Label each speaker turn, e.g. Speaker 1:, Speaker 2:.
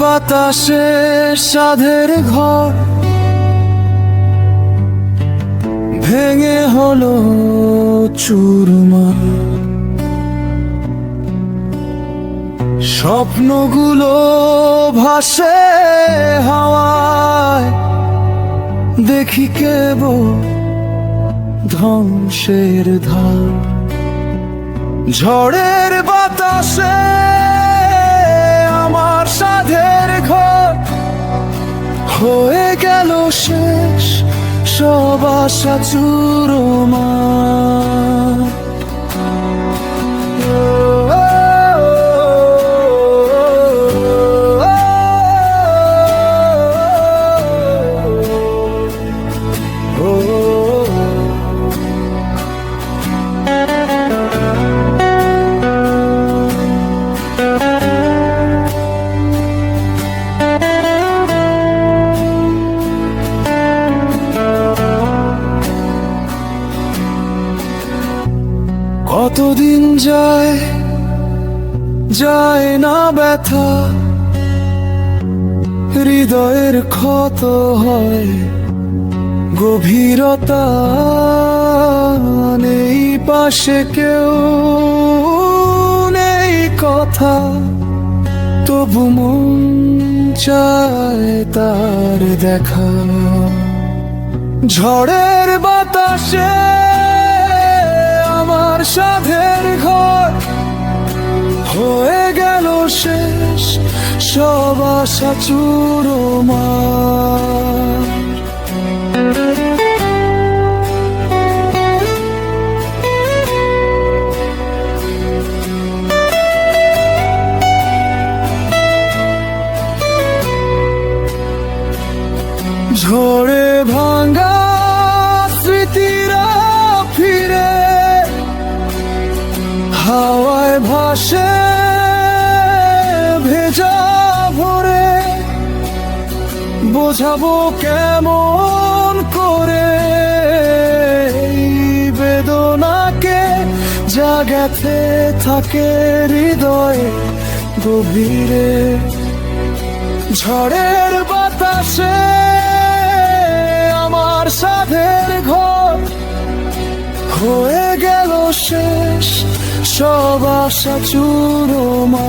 Speaker 1: বাতাসে সাধের ঘর ভেঙে হলো চুরমার। স্বপ্নগুলো ভাসে হাওয়ায়, দেখি কেবল ধ্বংসের ধার। ঝড়ের বাতাসে আমার সাধের ঘর হয়ে গেল শেষ, সব আশা চুরমার। কতদিন যায় যায় না ব্যথা, হৃদয়ের ক্ষত হয় গভীরতা। নেই পাশে কেউ, নেই কথা, তবু মন চায় তার দেখা। ঝড়ের বাতাসে আমার সাধের ঘর হয়ে গেল শেষ, সব আশা চুরমার। ঝড়ে ভাঙা স্মৃতিরা ফিরে হাওয়ায় ভাসে ভেজা ভরে। বোঝাবো কেমন করে এই বেদনাকে, যা গেথে থাকে হৃদয়ে গভীরে। ঝড়ের বাতাসে আমার সাধের ঘর হয়ে গেল শেষ, সব আশা চুরমার।